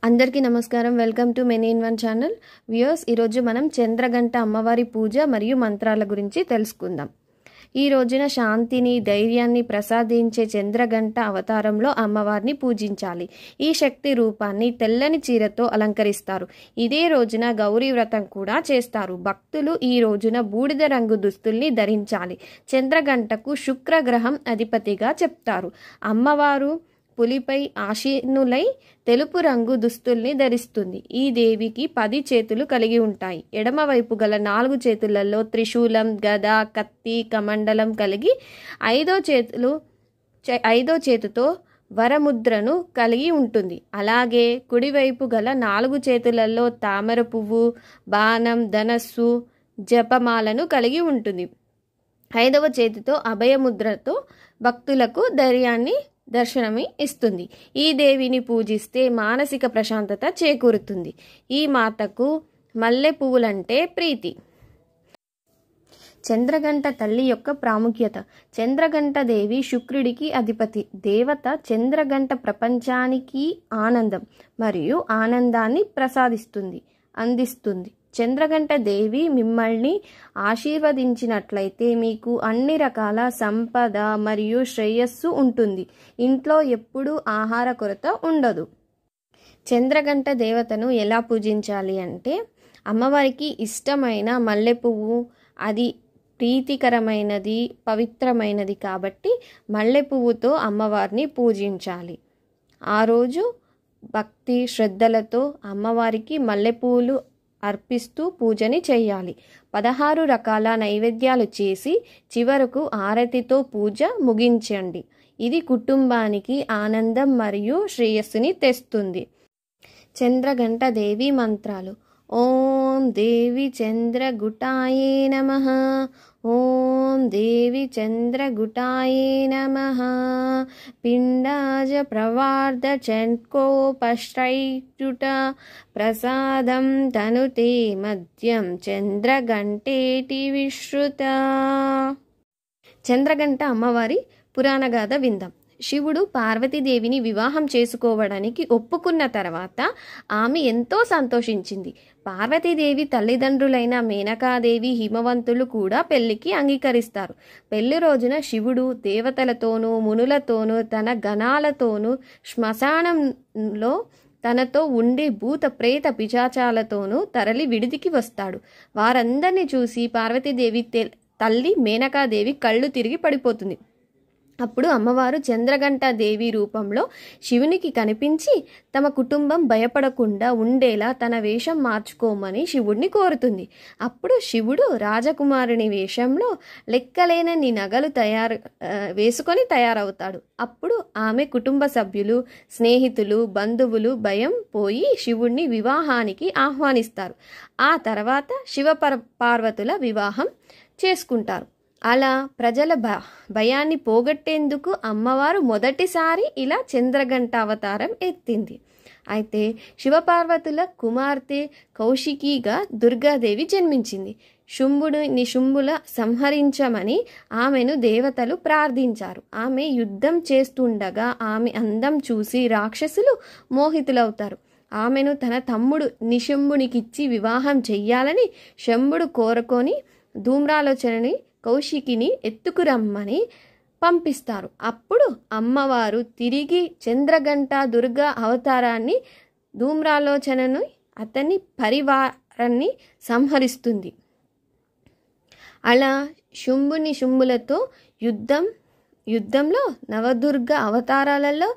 అందరికీ నమస్కారం. Welcome to many in one channel. Viewers, ఈరోజు మనం చంద్రగంట అమ్మవారి పూజ మరియు మంత్రాల గురించి తెలుసుకుందాం. ఈ రోజున శాంతిని, ధైర్యాన్ని ప్రసాదించే చంద్రగంట అవతారంలో అమ్మవారిని పూజించాలి. ఈ శక్తి రూపాన్ని తెల్లని చీరతో అలంకరిస్తారు. ఇదే రోజున గౌరీ వ్రతం కూడా చేస్తారు. భక్తులు ఈ రోజున బూడిద రంగు దుస్తుల్ని ధరించాలి. చంద్రగంటకు శుక్రగ్రహం అధిపతిగా చెప్తారు. అమ్మవారు పులిపై ఆసీనులై తెలుపు రంగు దుస్తుల్ని ధరిస్తుంది. ఈ దేవికి 10 చేతులు కలిగి ఉంటాయి. ఎడమవైపు గల 4 చేతులలో త్రిశూలం, గద, కత్తి, కమండలం కలిగి ఐదో చేతితో వరముద్రను కలిగి ఉంటుంది. అలాగే కుడివైపు గల 4 చేతులలో తామర పువ్వు, బాణం, ధనస్సు, జపమాలను కలిగి ఉంటుంది. 5వ చేతితో అభయముద్రతో భక్తులకు ధైర్యాన్ని దర్శనమి ఇస్తుంది. ఈ దేవిని పూజిస్తే మానసిక ప్రశాంతత చేకూరుతుంది. ఈ మాతకు మల్లె పువ్వులంటే ప్రీతి. చంద్రగంట తల్లి యొక్క ప్రాముఖ్యత. చంద్రగంట దేవి శుక్రుడికి అధిపతి దేవత. చంద్రగంట ప్రపంచానికి ఆనందం మరియు ఆనందాన్ని అందిస్తుంది. చంద్రగంట దేవి మిమ్మల్ని ఆశీర్వదించినట్లయితే మీకు అన్ని రకాల సంపద మరియు శ్రేయస్సు ఉంటుంది. ఇంట్లో ఎప్పుడూ ఆహార కొరత ఉండదు. చంద్రగంట దేవతను ఎలా పూజించాలి అంటే, అమ్మవారికి ఇష్టమైన మల్లె పువ్వు, అది ప్రీతికరమైనది, పవిత్రమైనది కాబట్టి మల్లె పువ్వుతో అమ్మవారిని పూజించాలి. ఆ రోజు భక్తి శ్రద్ధలతో అమ్మవారికి మల్లెపూలు అర్పిస్తూ పూజని చేయాలి. 16 రకాల నైవేద్యాలు చేసి చివరకు ఆరతితో పూజ ముగించండి. ఇది కుటుంబానికి ఆనందం మరియు శ్రేయస్సుని తెస్తుంది. చంద్రగంట దేవి మంత్రాలు. ఓం దేవి చంద్రగుటాయే నమః. ఓం దేవి చంద్రగుటాయే నమః. పిండాజ ప్రవార్ధ చంకోపశ్రైజుట ప్రసాదం తనుతే మద్యం చంద్రగంటేటి విశ్రుత. చంద్రగంట అమ్మవారి పురాణగాథ విందాం. శివుడు పార్వతీదేవిని వివాహం చేసుకోవడానికి ఒప్పుకున్న తర్వాత ఆమె ఎంతో సంతోషించింది. పార్వతీదేవి తల్లిదండ్రులైన మేనకాదేవి, హిమవంతులు కూడా పెళ్లికి అంగీకరిస్తారు. పెళ్లి రోజున శివుడు దేవతలతోనూ మునులతోనూ తన గణాలతోనూ శ్మశానంలో తనతో ఉండే భూత ప్రేత పిశాచాలతోనూ తరలి విడిదికి వస్తాడు. వారందరినీ చూసి పార్వతీదేవి తల్లి మేనకాదేవి కళ్ళు తిరిగి పడిపోతుంది. అప్పుడు అమ్మవారు చంద్రగంట దేవి రూపంలో శివునికి కనిపించి తమ కుటుంబం భయపడకుండా ఉండేలా తన వేషం మార్చుకోమని శివుడిని కోరుతుంది. అప్పుడు శివుడు రాజకుమారుని వేషంలో లెక్కలేనన్ని నగలు వేసుకొని తయారవుతాడు. అప్పుడు ఆమె కుటుంబ సభ్యులు, స్నేహితులు, బంధువులు భయం పోయి శివుడిని వివాహానికి ఆహ్వానిస్తారు. ఆ తర్వాత శివ పార్వతుల వివాహం చేసుకుంటారు. అలా ప్రజల భయాన్ని పోగొట్టేందుకు అమ్మవారు మొదటిసారి ఇలా చంద్రగంట అవతారం ఎత్తింది. అయితే శివపార్వతుల కుమార్తె కౌశికిగా దుర్గాదేవి జన్మించింది. శుంభుల సంహరించమని ఆమెను దేవతలు ప్రార్థించారు. ఆమె యుద్ధం చేస్తుండగా ఆమె అందం చూసి రాక్షసులు మోహితులవుతారు. ఆమెను తన తమ్ముడు నిశుంభునికిచ్చి వివాహం చెయ్యాలని శంభుడు కోరుకొని ధూమ్రాలోచనని కౌశికిని ఎత్తుకురమ్మని పంపిస్తారు. అప్పుడు అమ్మవారు తిరిగి చంద్రగంట దుర్గా అవతారాన్ని ధూమ్రాలోచనను అతని పరివారాన్ని సంహరిస్తుంది. అలా శుంభులతో యుద్ధంలో నవదుర్గ అవతారాలలో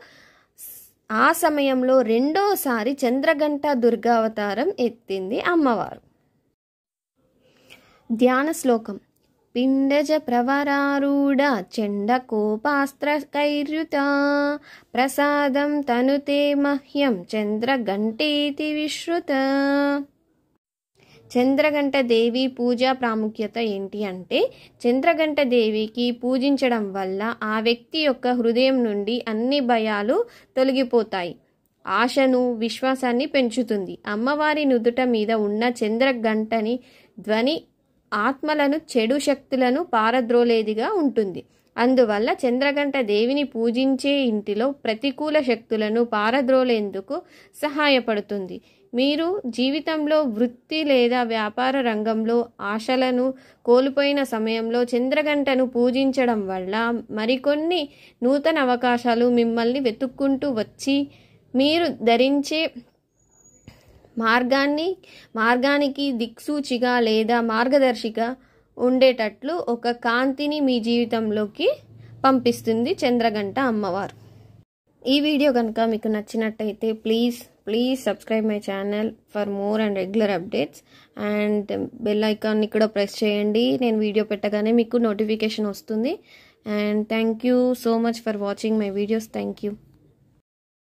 ఆ సమయంలో రెండోసారి చంద్రగంట దుర్గా అవతారం ఎత్తింది అమ్మవారు. ధ్యాన శ్లోకం. పిండజ ప్రవరారూఢ చండకోపాస్త్రకైర్యుత ప్రసాదం తనుతే మహ్యం చంద్రగంటేతి విశ్రుత. చంద్రగంట దేవి పూజా ప్రాముఖ్యత ఏంటి అంటే, చంద్రగంట దేవికి పూజించడం వల్ల ఆ వ్యక్తి యొక్క హృదయం నుండి అన్ని భయాలు తొలగిపోతాయి. ఆశను, విశ్వాసాన్ని పెంచుతుంది. అమ్మవారి నుదుట మీద ఉన్న చంద్రగంటని ధ్వని ఆత్మలను, చెడు శక్తులను పారద్రోలేదిగా ఉంటుంది. అందువల్ల చంద్రగంట దేవిని పూజించే ఇంటిలో ప్రతికూల శక్తులను పారద్రోలేందుకు సహాయపడుతుంది. మీరు జీవితంలో వృత్తి లేదా వ్యాపార రంగంలో ఆశలను కోల్పోయిన సమయంలో చంద్రగంటను పూజించడం వల్ల మరికొన్ని నూతన అవకాశాలు మిమ్మల్ని వెతుక్కుంటూ వచ్చి మీరు ధరించే మార్గానికి దిక్సూచిగా లేదా మార్గదర్శిగా ఉండేటట్లు ఒక కాంతిని మీ జీవితంలోకి పంపిస్తుంది చంద్రగంట అమ్మవారు. ఈ వీడియో కనుక మీకు నచ్చినట్టయితే please subscribe my channel for more and regular updates and bell ఐకాన్ని కూడా ప్రెస్ చేయండి. నేను వీడియో పెట్టగానే మీకు నోటిఫికేషన్ వస్తుంది. And thank you so much for watching my videos. Thank you.